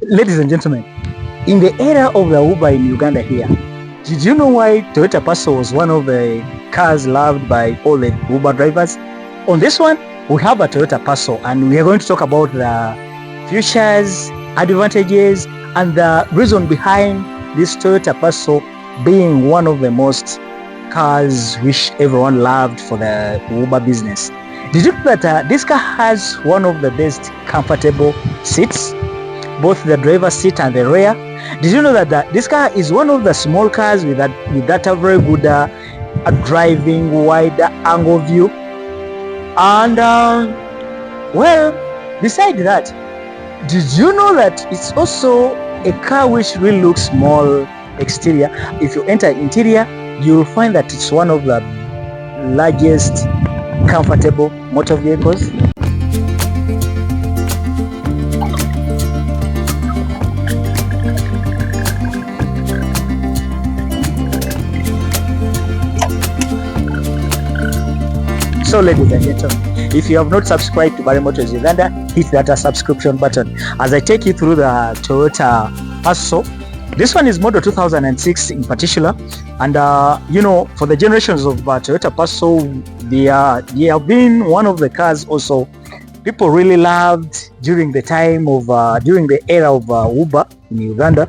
Ladies and gentlemen, in the era of the Uber in Uganda here, did you know why Toyota Passo was one of the cars loved by all the Uber drivers? On this one, we have a Toyota Passo and we are going to talk about the features, advantages, and the reason behind this Toyota Passo being one of the most cars which everyone loved for the Uber business. Did you know that this car has one of the best comfortable seats, both the driver's seat and the rear? Did you know that this car is one of the small cars with that very good driving wide angle view? And well, beside that, did you know that it's also a car which really looks small exterior? If you enter interior, you'll find that it's one of the largest comfortable motor vehicles. So ladies and gentlemen, if you have not subscribed to Barry Motors Uganda, hit that subscription button as I take you through the Toyota Passo. This one is model 2006 in particular, and for the generations of Toyota Passo, they have been one of the cars also people really loved during the time of during the era of Uber in Uganda.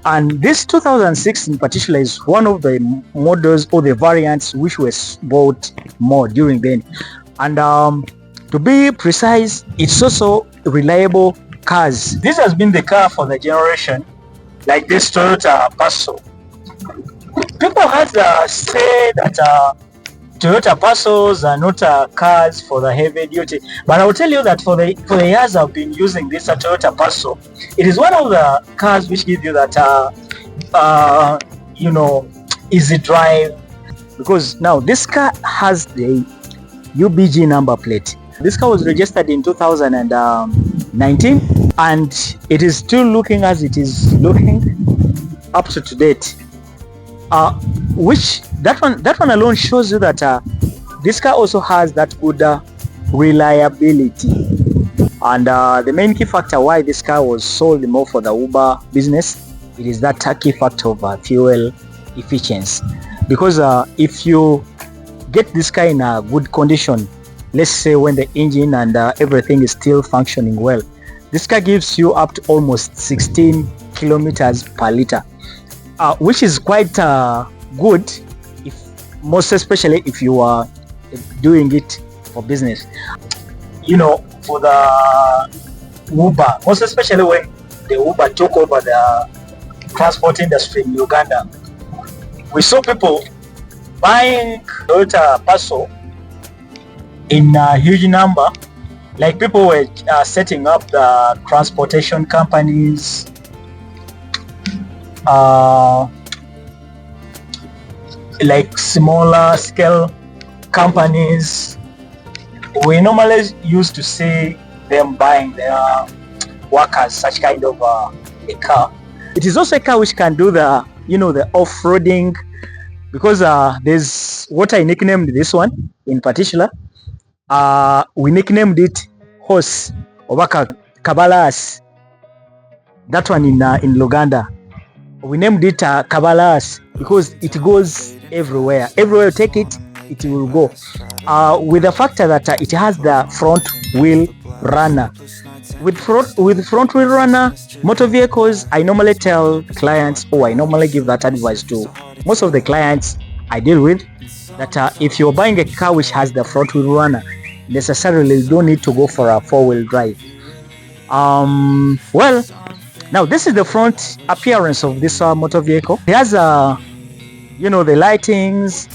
And this 2006 in particular is one of the models or the variants which was bought more during then. And to be precise, it's also reliable cars. This has been the car for the generation, like this Toyota Passo. People have said that Toyota Passos are not cars for the heavy duty, but I will tell you that for the years I've been using this Toyota Passo, it is one of the cars which give you that easy drive, because now this car has the UBG number plate. This car was registered in 2019 and it is still looking as it is looking up to date. Which that one alone shows you that this car also has that good reliability. And the main key factor why this car was sold more for the Uber business, it is that key factor of fuel efficiency. Because if you get this car in a good condition, let's say when the engine and everything is still functioning well, this car gives you up to almost 16 kilometers per liter. Which is quite good, most especially if you are doing it for business. For the Uber, most especially when the Uber took over the transport industry in Uganda, we saw people buying Toyota Passo in a huge number. Like people were setting up the transportation companies, like smaller scale companies. We normally used to see them buying their workers such kind of a car. It is also a car which can do the the off-roading, because there's what I nicknamed this one in particular. We nicknamed it horse or Kabalas. That one in Luganda. We named it Kabalas because it goes everywhere. Everywhere you take it, it will go. With the factor that it has the front wheel runner. With front wheel runner, motor vehicles, I normally tell clients, or I normally give that advice to most of the clients I deal with, that if you're buying a car which has the front wheel runner, necessarily you don't need to go for a four-wheel drive. Well, now this is the front appearance of this motor vehicle. It has the lightings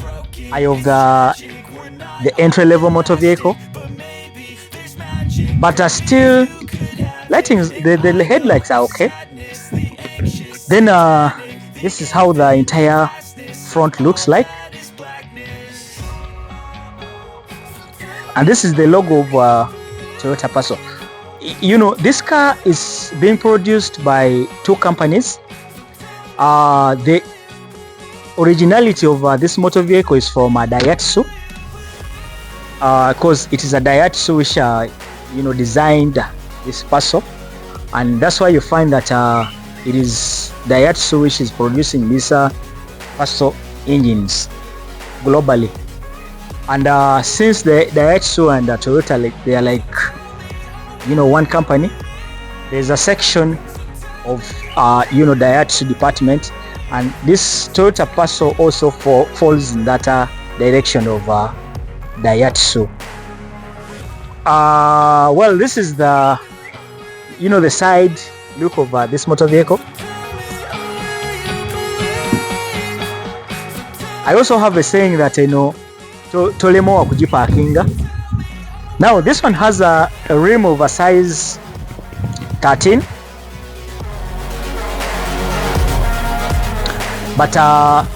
of the entry-level motor vehicle, but still lightings, the headlights are okay. Then this is how the entire front looks like, and this is the logo of Toyota Passo. This car is being produced by two companies. The originality of this motor vehicle is from Daihatsu, because it is a Daihatsu which designed this Passo. and that's why you find that it is Daihatsu which is producing these Passo engines globally. And since the Daihatsu and Toyota, like, they are like, you know, one company, there's a section of Daihatsu department, and this Toyota Passo also falls in that direction of Daihatsu. Well, this is the the side look of this motor vehicle. I also have a saying that tolemo wa kujiparkinga. Now this one has a rim of a size 13, but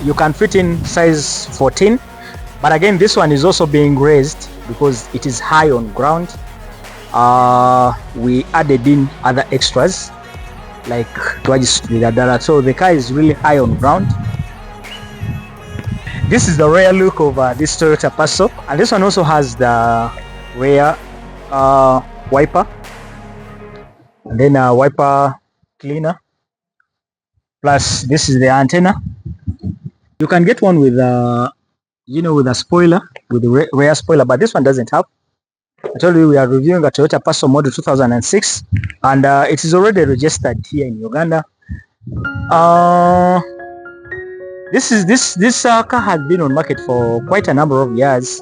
you can fit in size 14. But again, this one is also being raised because it is high on ground. We added in other extras like twajistridadara, so the car is really high on ground. This is the rear look of this Toyota Passo, and this one also has the rear wiper, and then a wiper cleaner, plus this is the antenna. You can get one with with a spoiler, with the rear spoiler, but this one doesn't have. I told you we are reviewing a Toyota Passo model 2006, and it is already registered here in Uganda. This car has been on market for quite a number of years.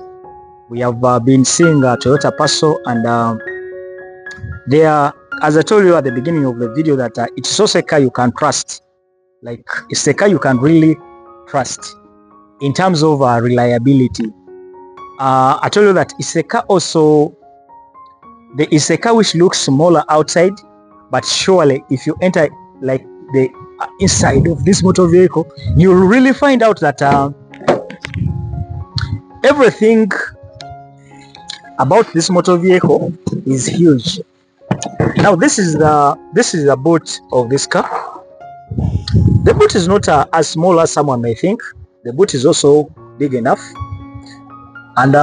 We have been seeing Toyota Passo, and they are, as I told you at the beginning of the video, that it's also a car you can trust. Like, it's a car you can really trust in terms of reliability. I told you that it's a car also, it's a car which looks smaller outside, but surely if you enter like the inside of this motor vehicle, you'll really find out that everything about this motor vehicle is huge. Now this is the boot of this car. The boot is not as small as someone may think. The boot is also big enough, and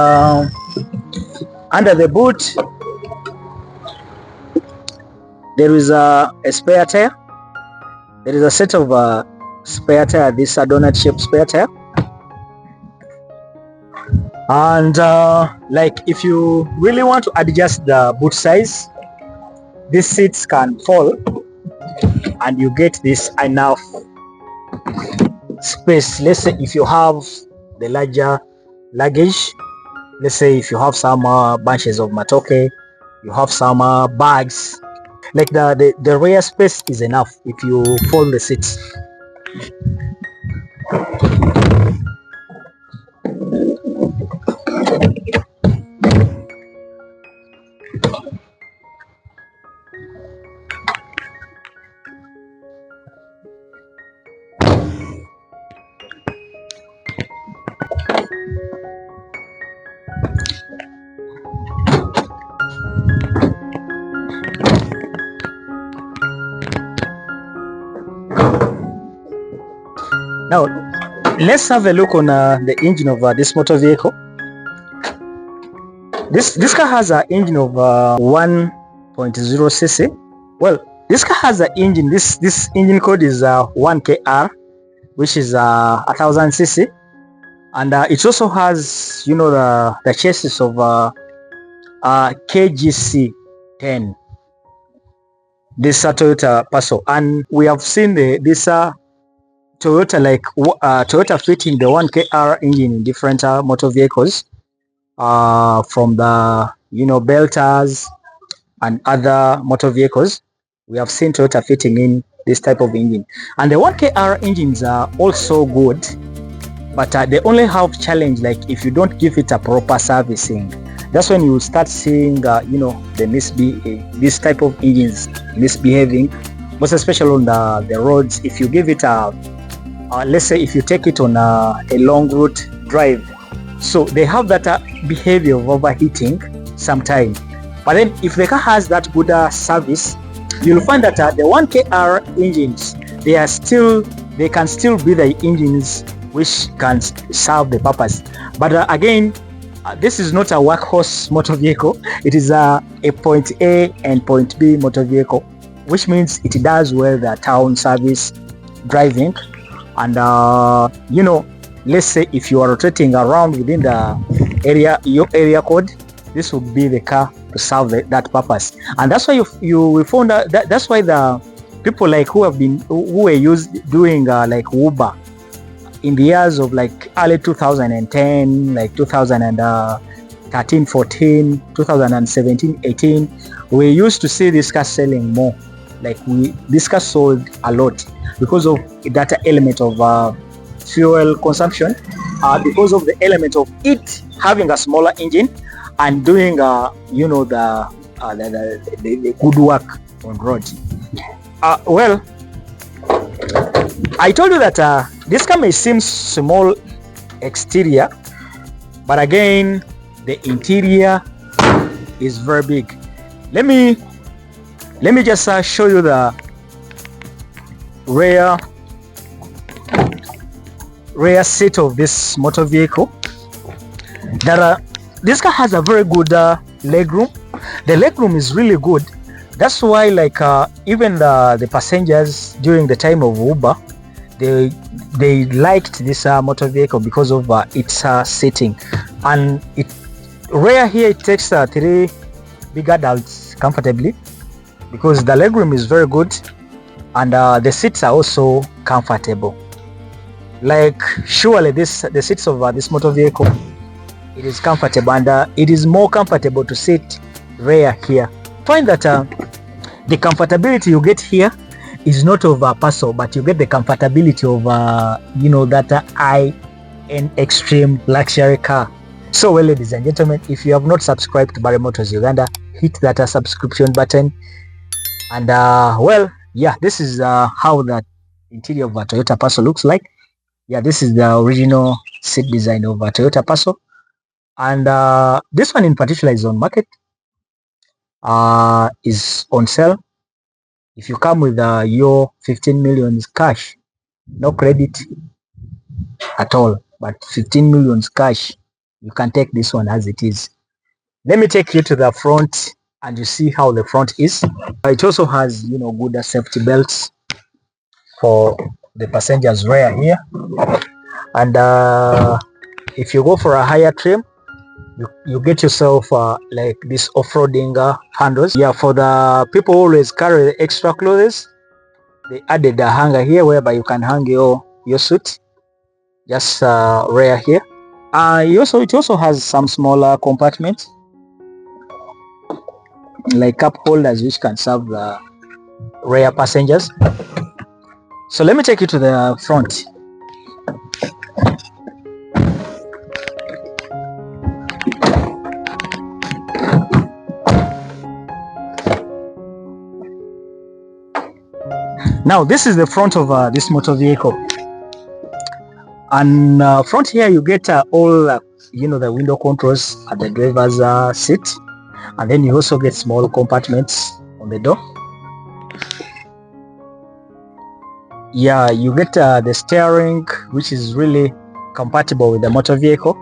under the boot there is a spare tire. There is a set of spare tire, this donut shaped spare tire, and like, if you really want to adjust the boot size, these seats can fall and you get this enough space. Let's say if you have the larger luggage, let's say if you have some bunches of matoke, you have some bags, like the rear space is enough if you fold the seats. Now let's have a look on the engine of this motor vehicle. This car has an engine of 1.0 cc. Well, this car has an engine, this engine code is 1KR, which is 1000 cc, and it also has the chassis of KGC 10, this Toyota Passo. And we have seen this Toyota, like Toyota fitting the 1KR engine in different motor vehicles, from the Belters and other motor vehicles. We have seen Toyota fitting in this type of engine, and the 1KR engines are also good, but they only have challenge, like if you don't give it a proper servicing. That's when you start seeing this type of engines misbehaving, most especially on the roads. If you give it let's say if you take it on a long route drive, so they have that behavior of overheating sometimes. But then if the car has that good service, you'll find that the 1KR engines, they can still be the engines which can serve the purpose. But again, this is not a workhorse motor vehicle. It is a point A and point B motor vehicle. which means it does well the town service driving. And let's say if you are rotating around within the area, your area code, this would be the car to serve that purpose. And that's why you found out that's why the people like who were used doing like Uber in the years of like early 2010, like 2013, 14, 2017, 18, we used to see this car selling more. Like this car sold a lot because of that element of fuel consumption, because of the element of it having a smaller engine and doing the good work on road. Well, I told you that this car may seem small exterior, but again the interior is very big. Let me just show you the rear seat of this motor vehicle. This car has a very good leg room. The leg room is really good. That's why like even the passengers during the time of Uber, they liked this motor vehicle because of its seating. And rear here it takes 3 big adults comfortably because the legroom is very good, and the seats are also comfortable. Like surely the seats of this motor vehicle, it is comfortable, and it is more comfortable to sit rear here. Find that the comfortability you get here is not of a Passo, but you get the comfortability of that high-end extreme luxury car. So well, ladies and gentlemen, if you have not subscribed to Barry Motors Uganda, hit that subscription button. And well, yeah, this is how the interior of a Toyota Passo looks like. Yeah, this is the original seat design of a Toyota Passo, and this one in particular is on market, is on sale. If you come with your 15 million cash, no credit at all, but 15 million cash, you can take this one as it is. Let me take you to the front and you see how the front is. It also has good safety belts for the passengers rear here, and if you go for a higher trim, you get yourself like this off-roading handles. Yeah, for the people who always carry the extra clothes, they added a hanger here whereby you can hang your suit just rear here. It also has some smaller compartments like cup holders which can serve the rear passengers. So let me take you to the front. Now this is the front of this motor vehicle, and front here you get all the window controls at the driver's seat, and then you also get small compartments on the door. Yeah, you get the steering, which is really compatible with the motor vehicle,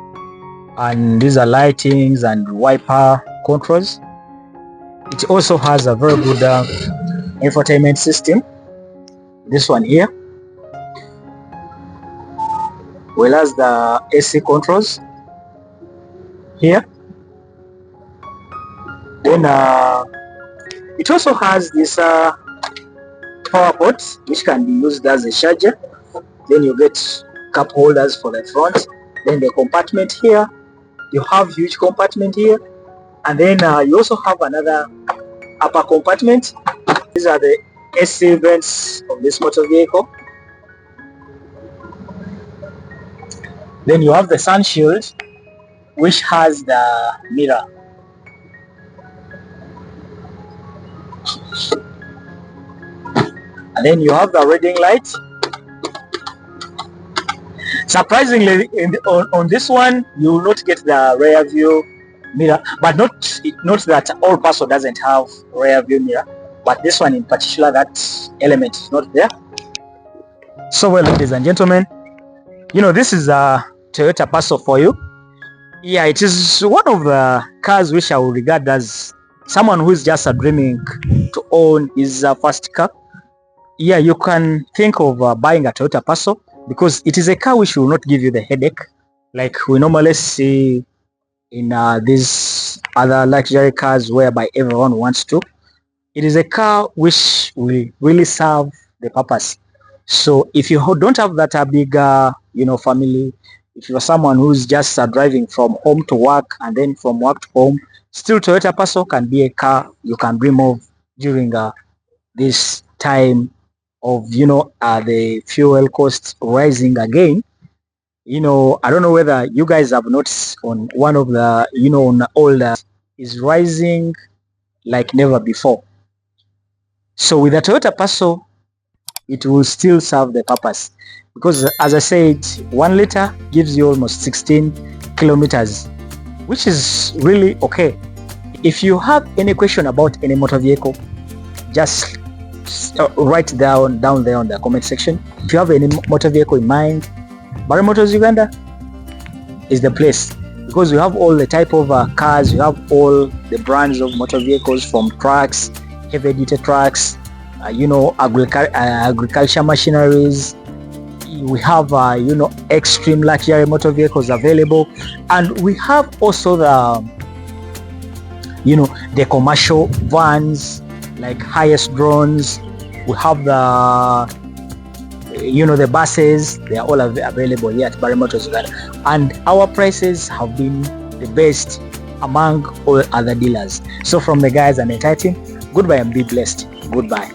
and these are lightings and wiper controls. It also has a very good infotainment system, this one here, well as the AC controls here. Then it also has this power ports which can be used as a charger. Then you get cup holders for the front. Then the compartment here, you have huge compartment here, and then you also have another upper compartment. These are the AC vents of this motor vehicle. Then you have the sun shield, which has the mirror. And then you have the reading light. Surprisingly, on this one, you will not get the rear view mirror, but not that all Passo doesn't have rear view mirror, but this one in particular, that element is not there. So well, ladies and gentlemen, this is a Toyota Passo for you. Yeah, it is one of the cars which I would regard as someone who is just dreaming to own his first car, yeah, you can think of buying a Toyota Passo, because it is a car which will not give you the headache like we normally see in these other luxury cars whereby everyone wants to. It is a car which will really serve the purpose. So if you don't have that big, family, if you're someone who's just driving from home to work and then from work to home, still Toyota Passo can be a car you can dream of during this time of, the fuel costs rising again. I don't know whether you guys have noticed on one of the, on all the is rising like never before. So with the Toyota Passo, it will still serve the purpose, because as I said, 1 liter gives you almost 16 kilometers, which is really okay. If you have any question about any motor vehicle, just write down there on the comment section. If you have any motor vehicle in mind, Barry Motors Uganda is the place, because we have all the type of cars, we have all the brands of motor vehicles, from trucks, heavy duty trucks, agriculture machineries. We have extreme luxury motor vehicles available, and we have also the commercial vans like highest drones. We have the buses. They are all available here at Barry Motors Uganda, and our prices have been the best among all other dealers. So from the guys and the entire team, goodbye and be blessed. Goodbye.